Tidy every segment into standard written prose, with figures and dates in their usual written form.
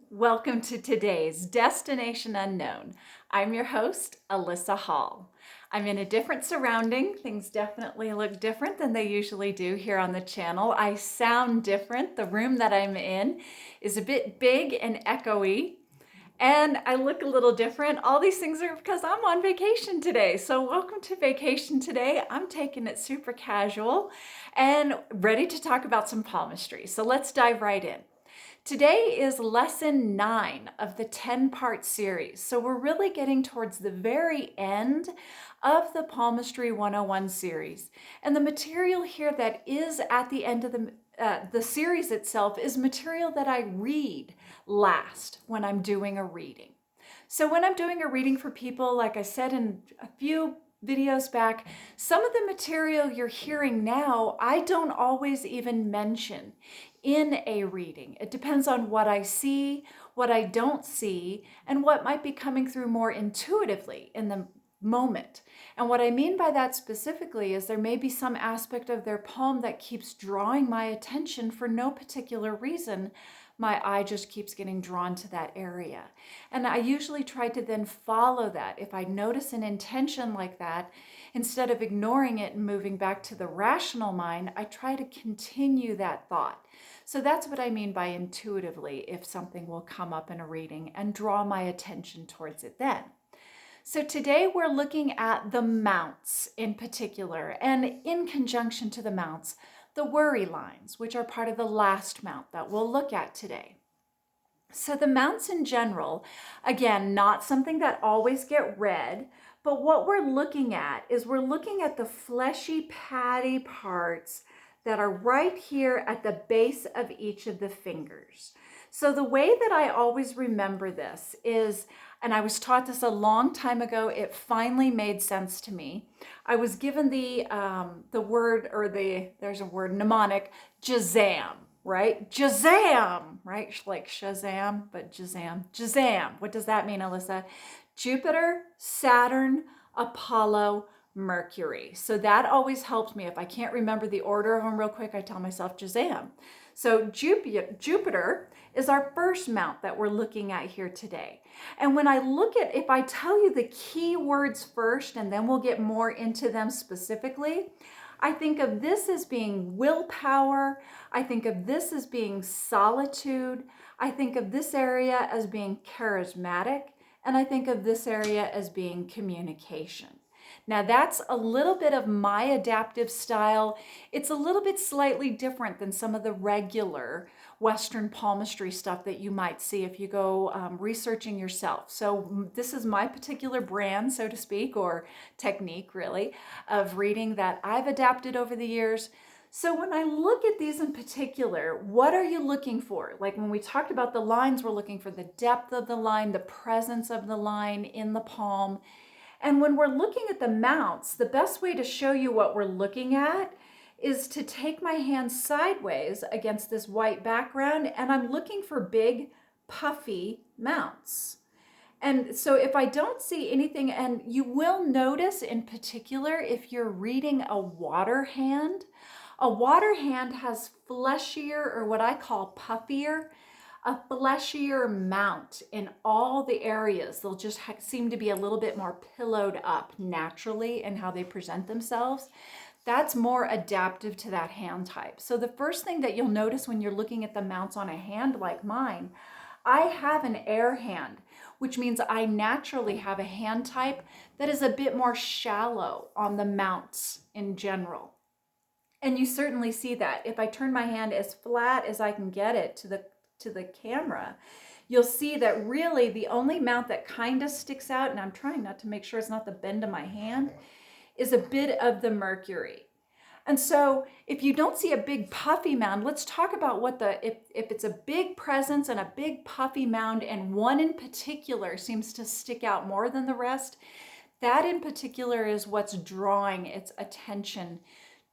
Welcome to today's Destination Unknown. I'm your host, Alyssa Hall. I'm in a different surrounding. Things definitely look different than they usually do here on the channel. I sound different. The room that I'm in is a bit big and echoey, and I look a little different. All these things are because I'm on vacation today. So, welcome to vacation today. I'm taking it super casual and ready to talk about some palmistry. So, let's dive right in. Today is lesson 9 of the 10-part series. So we're really getting towards the very end of the Palmistry 101 series. And the material here that is at the end of the series itself is material that I read last when I'm doing a reading. So when I'm doing a reading for people, like I said in a few videos back, some of the material you're hearing now, I don't always even mention in a reading. It depends on what I see, what I don't see, and what might be coming through more intuitively in the moment. And what I mean by that specifically is there may be some aspect of their poem that keeps drawing my attention for no particular reason. My eye just keeps getting drawn to that area. And I usually try to then follow that. If I notice an intention like that, instead of ignoring it and moving back to the rational mind, I try to continue that thought. So that's what I mean by intuitively, if something will come up in a reading and draw my attention towards it then. So today we're looking at the mounts in particular, and in conjunction to the mounts, the worry lines, which are part of the last mount that we'll look at today. So the mounts in general, again, not something that always get read, but what we're looking at is we're looking at the fleshy, patty parts that are right here at the base of each of the fingers. So the way that I always remember this is, and I was taught this a long time ago, it finally made sense to me. I was given the word, or there's a word, mnemonic, Jazam, right? Jazam, right? Like Shazam, but Jazam. Jazam. What does that mean, Alyssa? Jupiter, Saturn, Apollo, Mercury. So that always helps me. If I can't remember the order of them real quick, I tell myself Jazam. So Jupiter is our first mount that we're looking at here today. And when I look at, if I tell you the key words first, and then we'll get more into them specifically, I think of this as being willpower. I think of this as being solitude. I think of this area as being charismatic. And I think of this area as being communication. Now that's a little bit of my adaptive style. It's a little bit slightly different than some of the regular Western palmistry stuff that you might see if you go researching yourself. So this is my particular brand, so to speak, or technique really, of reading that I've adapted over the years. So when I look at these in particular, what are you looking for? Like when we talked about the lines, we're looking for the depth of the line, the presence of the line in the palm. And when we're looking at the mounts, the best way to show you what we're looking at is to take my hand sideways against this white background, and I'm looking for big, puffy mounts. And so if I don't see anything, and you will notice in particular if you're reading a water hand has fleshier, or what I call puffier, a fleshier mount in all the areas. They'll just seem to be a little bit more pillowed up naturally in how they present themselves. That's more adaptive to that hand type. So the first thing that you'll notice when you're looking at the mounts on a hand like mine, I have an air hand, which means I naturally have a hand type that is a bit more shallow on the mounts in general. And you certainly see that. If I turn my hand as flat as I can get it to the camera, you'll see that really the only mount that kind of sticks out, and I'm trying not to make sure it's not the bend of my hand, is a bit of the Mercury. And so if you don't see a big puffy mound, let's talk about what if it's a big presence and a big puffy mound, and one in particular seems to stick out more than the rest, that in particular is what's drawing its attention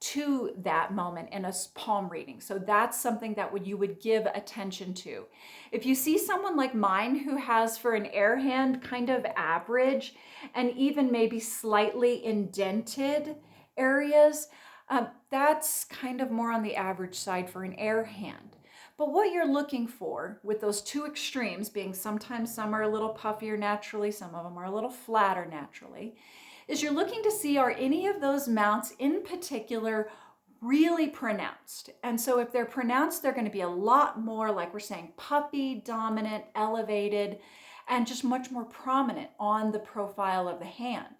to that moment in a palm reading. So that's something that you would give attention to. If you see someone like mine who has, for an air hand, kind of average and even maybe slightly indented areas, that's kind of more on the average side for an air hand. But what you're looking for with those two extremes being sometimes some are a little puffier naturally, some of them are a little flatter naturally, is you're looking to see are any of those mounts in particular really pronounced. And so if they're pronounced, they're going to be a lot more, like we're saying, puffy, dominant, elevated, and just much more prominent on the profile of the hand.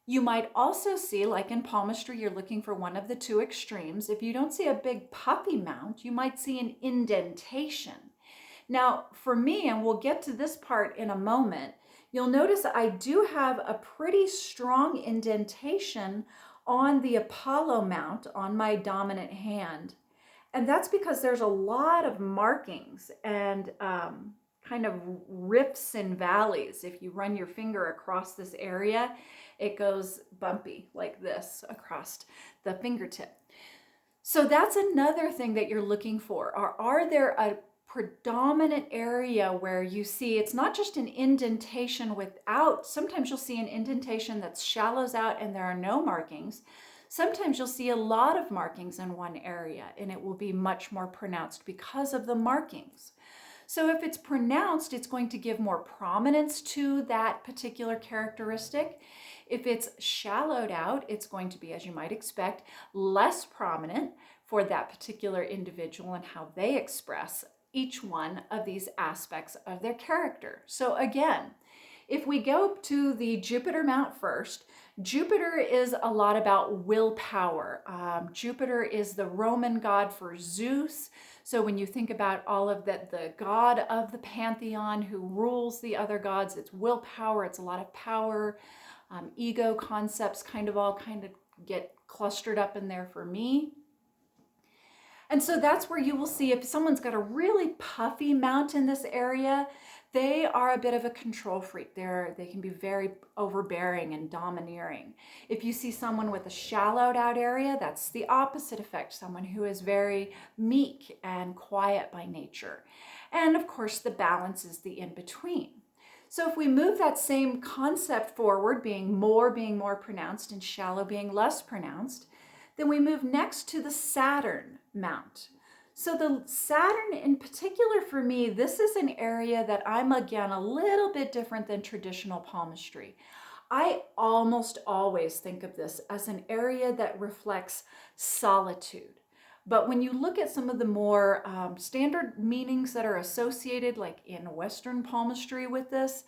You might also see, like in palmistry, you're looking for one of the two extremes. If you don't see a big puffy mount, you might see an indentation. Now, for me, and we'll get to this part in a moment, you'll notice I do have a pretty strong indentation on the Apollo mount on my dominant hand. And that's because there's a lot of markings and kind of rifts and valleys. If you run your finger across this area, it goes bumpy like this across the fingertip. So that's another thing that you're looking for. Are there a predominant area where you see it's not just an indentation without, sometimes you'll see an indentation that shallows out and there are no markings. Sometimes you'll see a lot of markings in one area and it will be much more pronounced because of the markings. So if it's pronounced, it's going to give more prominence to that particular characteristic. If it's shallowed out, it's going to be, as you might expect, less prominent for that particular individual and how they express each one of these aspects of their character. So again, if we go to the Jupiter mount first, Jupiter is a lot about willpower. Jupiter is the Roman god for Zeus. So when you think about all of that, the god of the pantheon who rules the other gods, it's willpower, it's a lot of power, ego concepts kind of get clustered up in there for me. And so that's where you will see if someone's got a really puffy mount in this area, they are a bit of a control freak. They can be very overbearing and domineering. If you see someone with a shallowed out area, that's the opposite effect, someone who is very meek and quiet by nature. And of course, the balance is the in-between. So if we move that same concept forward, being more pronounced and shallow being less pronounced, then we move next to the Saturn mount. So the Saturn in particular for me, this is an area that I'm again a little bit different than traditional palmistry. I almost always think of this as an area that reflects solitude. But when you look at some of the more standard meanings that are associated, like in Western palmistry with this,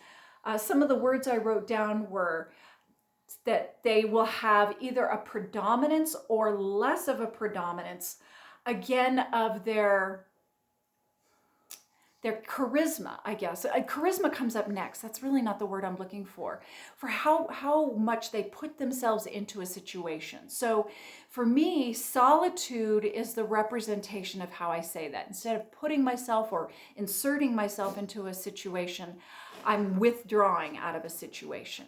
some of the words I wrote down were that they will have either a predominance or less of a predominance, again, of their charisma, I guess. Charisma comes up next. That's really not the word I'm looking for how much they put themselves into a situation. So for me, solitude is the representation of how I say that. Instead of putting myself or inserting myself into a situation, I'm withdrawing out of a situation.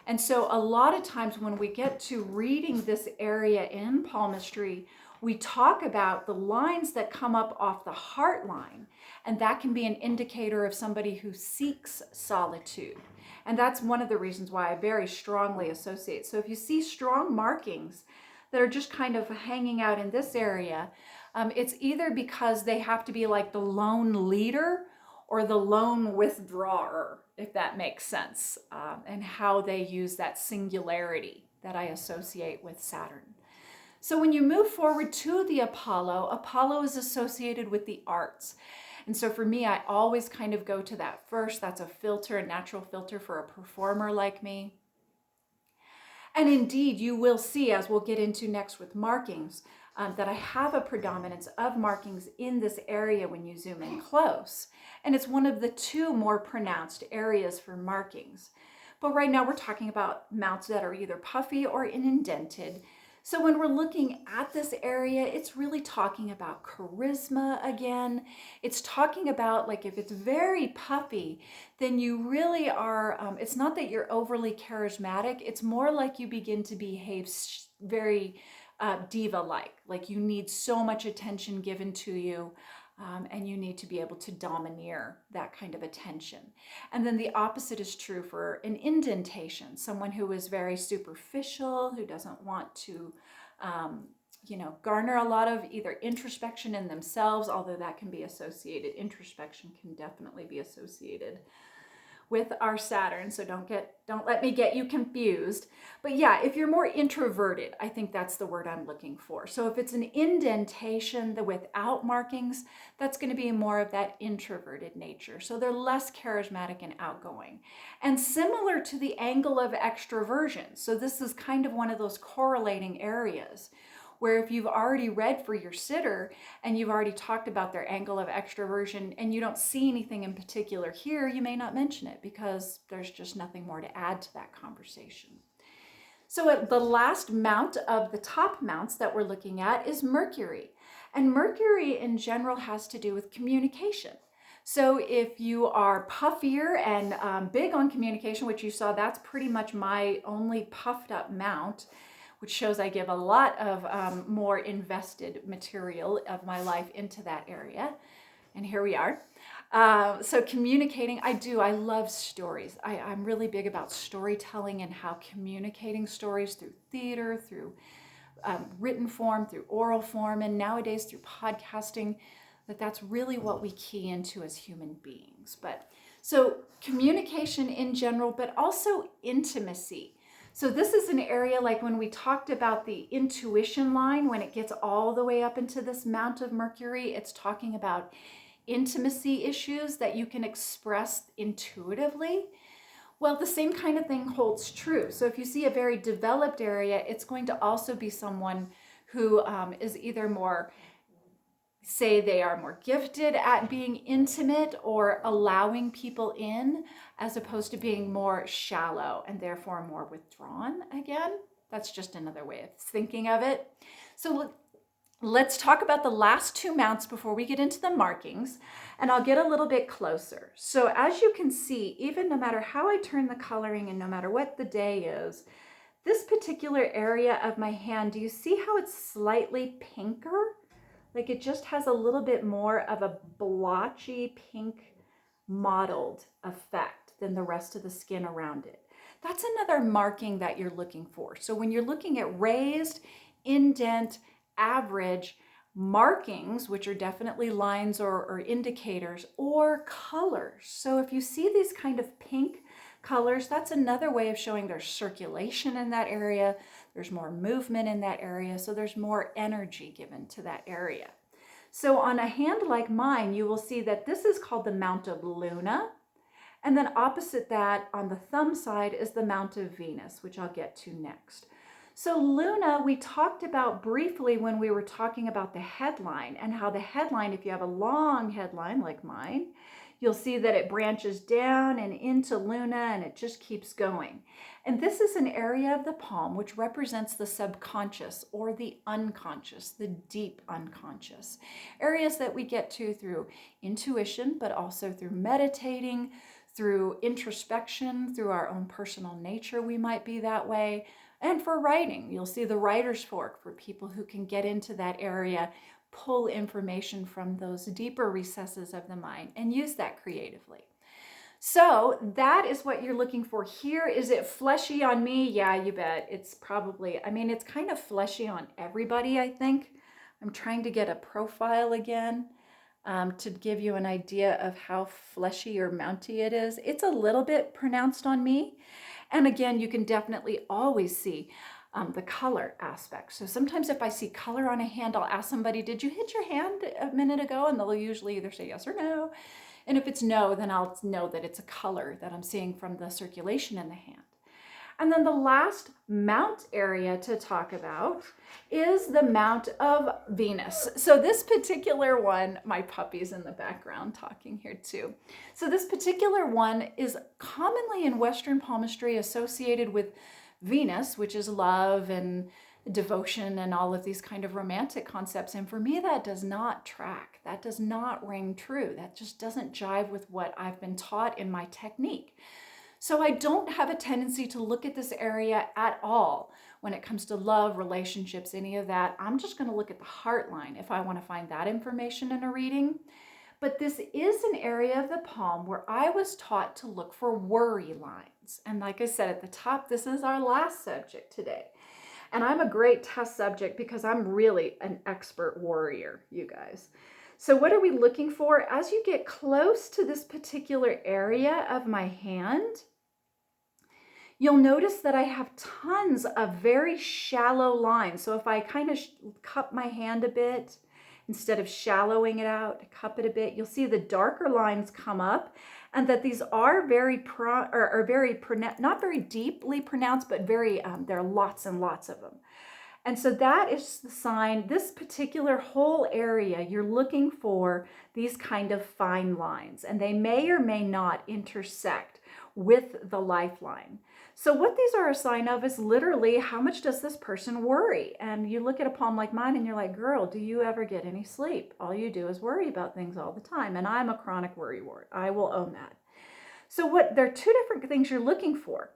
And so a lot of times when we get to reading this area in palmistry, we talk about the lines that come up off the heart line, and that can be an indicator of somebody who seeks solitude. And that's one of the reasons why I very strongly associate. So if you see strong markings that are just kind of hanging out in this area, it's either because they have to be like the lone leader or the lone withdrawer, if that makes sense, and how they use that singularity that I associate with Saturn. So when you move forward to the Apollo, Apollo is associated with the arts. And so for me, I always kind of go to that first. That's a filter, a natural filter for a performer like me. And indeed, you will see, as we'll get into next with markings, that I have a predominance of markings in this area when you zoom in close. And it's one of the two more pronounced areas for markings. But right now we're talking about mounts that are either puffy or indented. So when we're looking at this area, it's really talking about charisma again. It's talking about, like, if it's very puffy, then you really are, it's not that you're overly charismatic. It's more like you begin to behave very diva-like. Like you need so much attention given to you. And you need to be able to domineer that kind of attention. And then the opposite is true for an indentation, someone who is very superficial, who doesn't want to garner a lot of either introspection in themselves, although that can be associated. Introspection can definitely be associated with our Saturn, so don't let me get you confused. But yeah, if you're more introverted, I think that's the word I'm looking for. So if it's an indentation without markings, that's going to be more of that introverted nature. So they're less charismatic and outgoing. And similar to the angle of extroversion. So this is kind of one of those correlating areas where if you've already read for your sitter and you've already talked about their angle of extroversion and you don't see anything in particular here, you may not mention it because there's just nothing more to add to that conversation. So at the last mount of the top mounts that we're looking at is Mercury. And Mercury in general has to do with communication. So if you are puffier and big on communication, which you saw, that's pretty much my only puffed up mount, which shows I give a lot of more invested material of my life into that area. And here we are. So communicating, I love stories. I'm really big about storytelling and how communicating stories through theater, through written form, through oral form, and nowadays through podcasting, that's really what we key into as human beings. But so communication in general, but also intimacy. So this is an area like when we talked about the intuition line, when it gets all the way up into this mount of Mercury, it's talking about intimacy issues that you can express intuitively. Well, the same kind of thing holds true. So if you see a very developed area, it's going to also be someone who is either more, say they are more gifted at being intimate or allowing people in, as opposed to being more shallow and therefore more withdrawn again. That's just another way of thinking of it. So let's talk about the last two mounts before we get into the markings, and I'll get a little bit closer. So as you can see, even no matter how I turn the coloring and no matter what the day is, this particular area of my hand, do you see how it's slightly pinker? Like it just has a little bit more of a blotchy pink mottled effect than the rest of the skin around it. That's another marking that you're looking for. So when you're looking at raised, indent, average markings, which are definitely lines or indicators, or colors. So if you see these kind of pink colors, that's another way of showing there's circulation in that area, there's more movement in that area, so there's more energy given to that area. So on a hand like mine, you will see that this is called the Mount of Luna, and then opposite that on the thumb side is the Mount of Venus, which I'll get to next. So Luna, we talked about briefly when we were talking about the headline, and how the headline, if you have a long headline like mine, you'll see that it branches down and into Luna and it just keeps going. And this is an area of the palm which represents the subconscious or the unconscious, the deep unconscious. Areas that we get to through intuition, but also through meditating, through introspection, through our own personal nature, we might be that way. And for writing, you'll see the writer's fork for people who can get into that area, pull information from those deeper recesses of the mind and use that creatively. So that is what you're looking for here. Is it fleshy on me? Yeah, you bet. It's probably, it's kind of fleshy on everybody, I think. I'm trying to get a profile again to give you an idea of how fleshy or mounty it is. It's a little bit pronounced on me. And again, you can definitely always see the color aspect. So sometimes if I see color on a hand, I'll ask somebody, did you hit your hand a minute ago? And they'll usually either say yes or no. And if it's no, then I'll know that it's a color that I'm seeing from the circulation in the hand. And then the last mount area to talk about is the Mount of Venus. So this particular one, my puppy's in the background talking here too. So this particular one is commonly in Western palmistry associated with Venus, which is love and devotion and all of these kind of romantic concepts. And for me, that does not track. That does not ring true. That just doesn't jive with what I've been taught in my technique. So I don't have a tendency to look at this area at all when it comes to love, relationships, any of that. I'm just going to look at the heart line if I want to find that information in a reading. But this is an area of the palm where I was taught to look for worry lines. And like I said at the top, this is our last subject today. And I'm a great test subject because I'm really an expert worrier, you guys. So what are we looking for? As you get close to this particular area of my hand, you'll notice that I have tons of very shallow lines. So if I kind of cup my hand a bit, instead of shallowing it out, cup it a bit, you'll see the darker lines come up, and that these are not very deeply pronounced, but there are lots and lots of them. And so that is the sign, this particular whole area, you're looking for these kind of fine lines, and they may or may not intersect with the lifeline. So what these are a sign of is literally, how much does this person worry? And you look at a palm like mine and you're like, girl, do you ever get any sleep? All you do is worry about things all the time. And I'm a chronic worrywart. I will own that. So there are two different things you're looking for.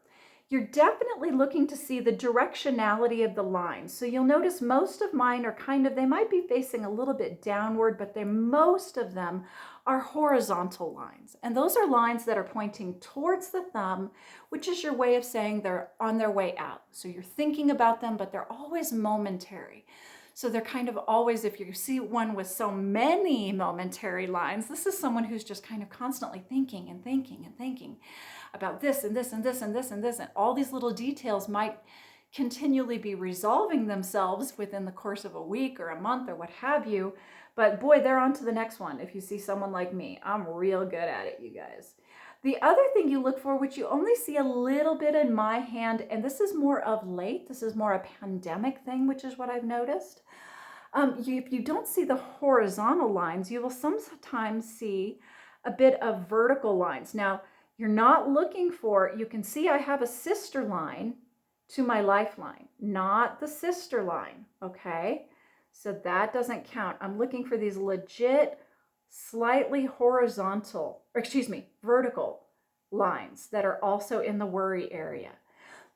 You're definitely looking to see the directionality of the lines. So you'll notice most of mine are they might be facing a little bit downward, but most of them are horizontal lines. And those are lines that are pointing towards the thumb, which is your way of saying they're on their way out. So you're thinking about them, but they're always momentary. So they're kind of always, if you see one with so many momentary lines, this is someone who's just kind of constantly thinking and thinking and thinking about this and this and this and this and this. And all these little details might continually be resolving themselves within the course of a week or a month or what have you. But boy, they're on to the next one. If you see someone like me, I'm real good at it, you guys. The other thing you look for, which you only see a little bit in my hand, and this is more of late, this is more a pandemic thing, which is what I've noticed. If you don't see the horizontal lines, you will sometimes see a bit of vertical lines. Now, you're not looking for, you can see I have a sister line to my lifeline, not the sister line, okay? So that doesn't count. I'm looking for these legit, slightly vertical lines that are also in the worry area.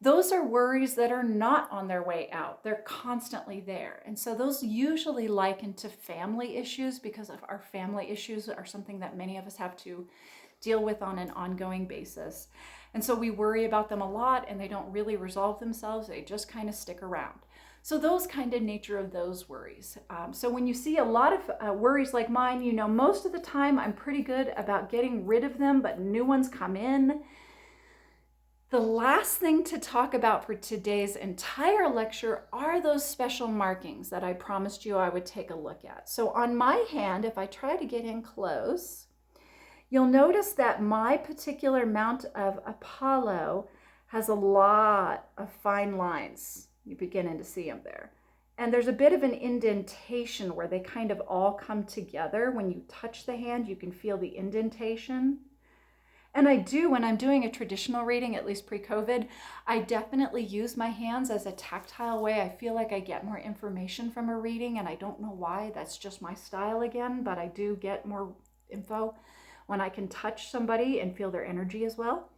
Those are worries that are not on their way out. They're constantly there. And so those usually liken to family issues, because of our family issues are something that many of us have to deal with on an ongoing basis. And so we worry about them a lot, and they don't really resolve themselves. They just kind of stick around. So those kind of nature of those worries. So when you see a lot of worries like mine, you know, most of the time I'm pretty good about getting rid of them, but new ones come in. The last thing to talk about for today's entire lecture are those special markings that I promised you I would take a look at. So on my hand, if I try to get in close, you'll notice that my particular Mount of Apollo has a lot of fine lines. You're beginning to see them there. And there's a bit of an indentation where they kind of all come together. When you touch the hand, you can feel the indentation. And I do, when I'm doing a traditional reading, at least pre-COVID, I definitely use my hands as a tactile way. I feel like I get more information from a reading, and I don't know why. That's just my style again, but I do get more info when I can touch somebody and feel their energy as well.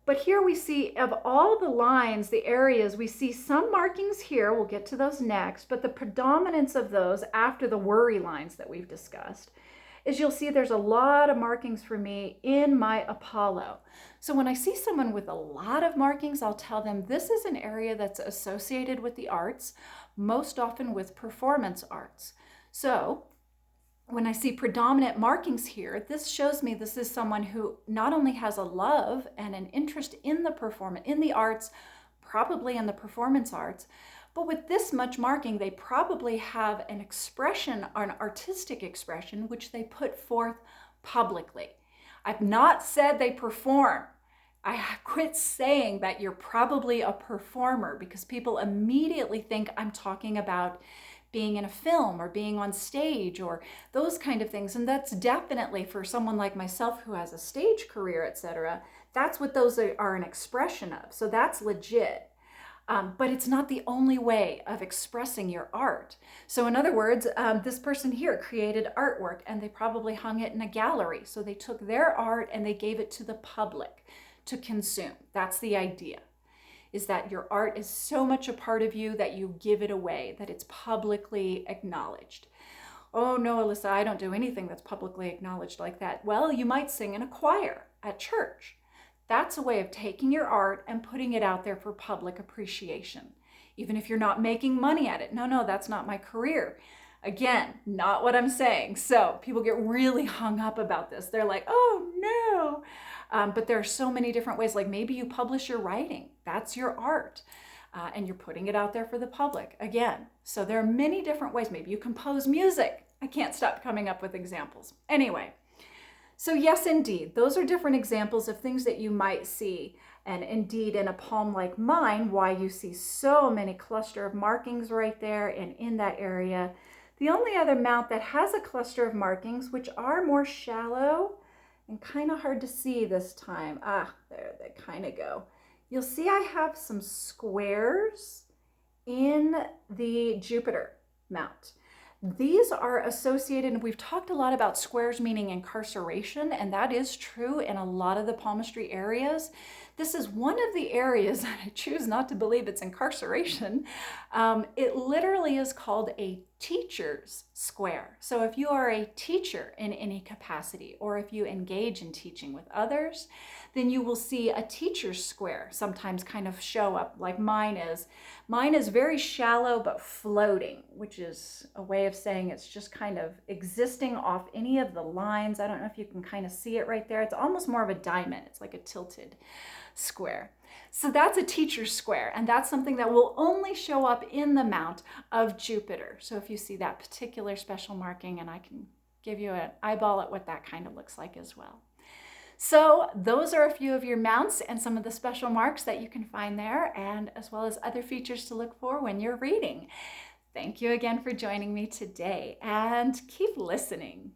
But here we see, of all the lines, the areas, we see some markings here. We'll get to those next, but the predominance of those after the worry lines that we've discussed is you'll see there's a lot of markings for me in my Apollo. So when I see someone with a lot of markings, I'll tell them this is an area that's associated with the arts, most often with performance arts. So when I see predominant markings here, this shows me this is someone who not only has a love and an interest in the arts, probably in the performance arts, but with this much marking, they probably have an expression, an artistic expression, which they put forth publicly. I've not said they perform. I quit saying that you're probably a performer, because people immediately think I'm talking about being in a film or being on stage or those kind of things. And that's definitely, for someone like myself who has a stage career, etc., that's what those are an expression of. So that's legit. But it's not the only way of expressing your art. So in other words, this person here created artwork, and they probably hung it in a gallery. So they took their art and they gave it to the public to consume. That's the idea, is that your art is so much a part of you that you give it away, that it's publicly acknowledged. Oh no, Alyssa, I don't do anything that's publicly acknowledged like that. Well, you might sing in a choir at church. That's a way of taking your art and putting it out there for public appreciation. even if you're not making money at it. No, that's not my career. Again, not what I'm saying. So people get really hung up about this. They're like, oh no. But there are so many different ways. Like maybe you publish your writing. That's your art. And you're putting it out there for the public. Again, so there are many different ways. Maybe you compose music. I can't stop coming up with examples. Anyway, so yes, indeed, those are different examples of things that you might see. And indeed, in a palm like mine, why you see so many cluster of markings right there and in that area. The only other mount that has a cluster of markings, which are more shallow and kind of hard to see this time. There they kind of go. You'll see I have some squares in the Jupiter mount. These are associated, and we've talked a lot about squares meaning incarceration, and that is true in a lot of the palmistry areas. This is one of the areas, and I choose not to believe it's incarceration. It literally is called a teacher's square. So if you are a teacher in any capacity, or if you engage in teaching with others, then you will see a teacher's square sometimes kind of show up like mine is. Mine is very shallow but floating, which is a way of saying it's just kind of existing off any of the lines. I don't know if you can kind of see it right there. It's almost more of a diamond. It's like a tilted square. So that's a teacher's square, and that's something that will only show up in the mount of Jupiter. So if you see that particular special marking, and I can give you an eyeball at what that kind of looks like as well. So those are a few of your mounts and some of the special marks that you can find there, and as well as other features to look for when you're reading. Thank you again for joining me today, and keep listening.